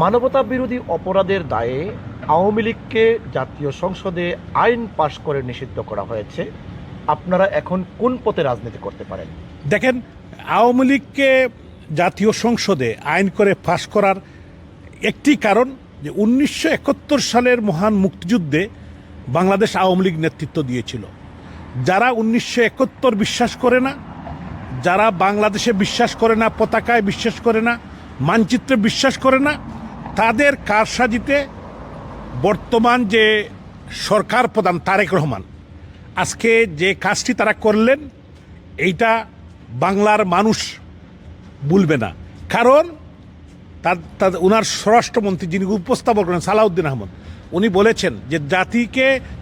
মানবতা বিরোধী অপরাধের দায়ে আওয়ামী লীগকে জাতীয় সংসদে আইন পাশ করে নিষিদ্ধ করা হয়েছে। আপনারা এখন কোন পথে রাজনীতি করতে পারেন? দেখেন, আওয়ামী লীগকে জাতীয় সংসদে আইন করে পাশ করার একটি কারণ যে 1971 সালের মহান মুক্তিযুদ্ধে বাংলাদেশ আওয়ামী লীগ নেতৃত্ব দিয়েছিল। যারা 1971 বিশ্বাস করে না, যারা বাংলাদেশে বিশ্বাস করে না, পতাকায় বিশ্বাস করে না, মানচিত্রে বিশ্বাস করে না, তাদের কারসাজিতে বর্তমান যে সরকার প্রধান তারেক রহমান আজকে যে কাজটি তারা করলেন, এইটা বাংলার মানুষ ভুলবে না। কারণ ওনার স্বরাষ্ট্রমন্ত্রী যিনি উপস্থাপন করেন সালাউদ্দিন আহমদ, উনি বলেছেন যে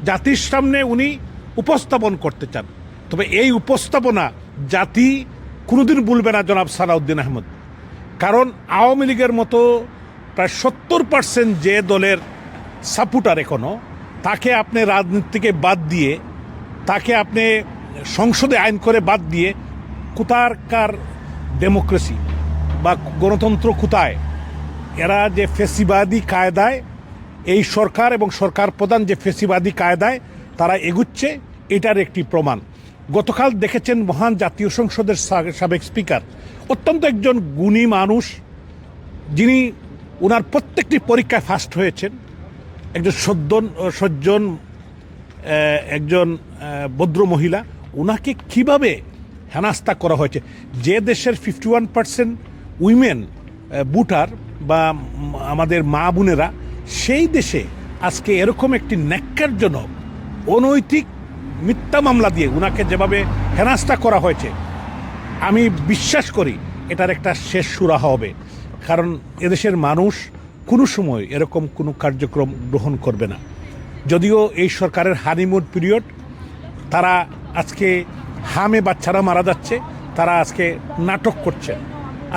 জাতির সামনে উনি উপস্থাপন করতে চান। তবে এই উপস্থাপনা জাতি কোনোদিন ভুলবে না জনাব সালাউদ্দিন আহমদ। কারণ আওয়ামী লীগের মতো প্রায় 70% যে দলের সাপোর্টার এখনও, তাকে আপনি রাজনীতিকে বাদ দিয়ে, তাকে আপনি সংসদে আইন করে বাদ দিয়ে কোথাকার ডেমোক্রেসি বা গণতন্ত্র কোথায়? এরা যে ফেসিবাদী কায়দায়, এই সরকার এবং সরকার প্রধান যে ফেসিবাদী কায়দায় তারা এগুচ্ছে, এটার একটি প্রমাণ। গতকাল দেখেছেন মহান জাতীয় সংসদের সাবেক স্পিকার, অত্যন্ত একজন গুণী মানুষ, যিনি ওনার প্রত্যেকটি পরীক্ষায় ফার্স্ট হয়েছেন, একজন সজ্জন একজন ভদ্র মহিলা, ওনাকে কিভাবে হেনাস্তা করা হয়েছে। যে দেশের 51% উইমেন ভোটার বা আমাদের মা বোনেরা, সেই দেশে আজকে এরকম একটি ন্যাক্কারজনক অনৈতিক মিথ্যা মামলা দিয়ে ওনাকে যেভাবে হেনাস্তা করা হয়েছে, আমি বিশ্বাস করি এটার একটা শেষ সুরাহা হবে। কারণ এদেশের মানুষ কোনো সময় এরকম কোনো কার্যক্রম গ্রহণ করবে না। যদিও এই সরকারের হানিমুন পিরিয়ড, তারা আজকে হামে বাচ্চারা মারা যাচ্ছে, তারা আজকে নাটক করছে।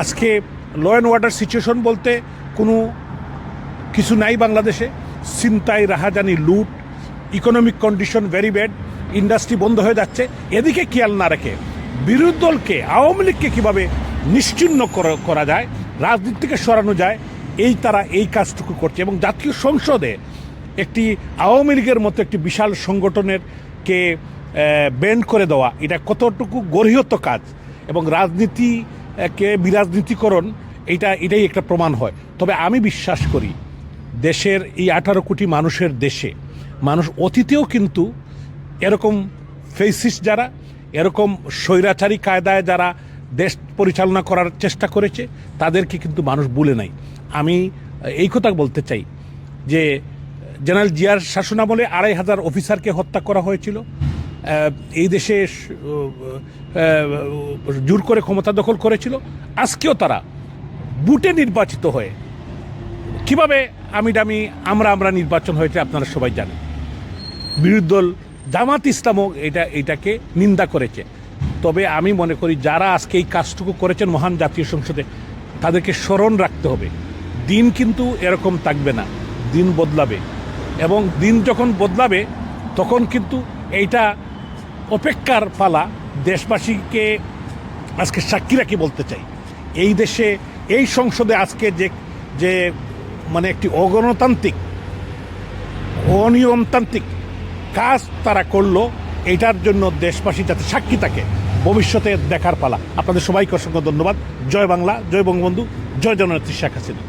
আজকে ল অ্যান্ড অর্ডার সিচুয়েশন বলতে কোনো কিছু নাই বাংলাদেশে। ছিনতাই, রাহাজানি, লুট, economic condition very bad, industry বন্ধ হয়ে যাচ্ছে। এদিকে খেয়াল না রেখে বিরোধী দলকে, আওয়ামী লীগকে কীভাবে নিশ্চিহ্ন করা যায়, রাজনীতি থেকে সরানো যায়, তারা এই কাজটুকু করছে। এবং জাতীয় সংসদে একটি আওয়ামী লীগের মতো একটি বিশাল সংগঠনের কে ব্যান্ড করে দেওয়া, এটা কতটুকু গর্হিত কাজ এবং রাজনীতিকে বিরাজনীতিকরণ, এটাই একটা প্রমাণ হয়। তবে আমি বিশ্বাস করি দেশের এই 18 কোটি মানুষের দেশে মানুষ অতীতেও কিন্তু এরকম ফেসিস্ট যারা, এরকম স্বৈরাচারী কায়দায় যারা দেশ পরিচালনা করার চেষ্টা করেছে, তাদেরকে কিন্তু মানুষ ভুলে নাই। আমি এই কথা বলতে চাই যে জেনারেল জিয়ার শাসনামলে 2500 অফিসারকে হত্যা করা হয়েছিল। এই দেশে জোর করে ক্ষমতা দখল করেছিল। আজকেও তারা বুটে নির্বাচিত হয়ে কিভাবে আমরা নির্বাচন হয়েছে আপনারা সবাই জানেন। বিরোধী দল জামাত ইসলামও এটাকে নিন্দা করেছে। তবে আমি মনে করি যারা আজকে এই কাজটুকু করেছেন মহান জাতীয় সংসদে, তাদেরকে স্মরণ রাখতে হবে। দিন কিন্তু এরকম থাকবে না, দিন বদলাবে। এবং দিন যখন বদলাবে তখন কিন্তু এইটা অপেক্ষার পালা। দেশবাসীকে আজকে সাক্ষী রাখি বলতে চাই, এই দেশে এই সংসদে আজকে যে মানে একটি অগণতান্ত্রিক, অনিয়মতান্ত্রিক কাজ তারা করলো, এইটার জন্য দেশবাসী যাতে সাক্ষী থাকে, ভবিষ্যতে দেখার পালা। আপনাদের সবাইকে অসংখ্য ধন্যবাদ। জয় বাংলা, জয় বঙ্গবন্ধু, জয় জননেত্রী শেখ হাসিনা।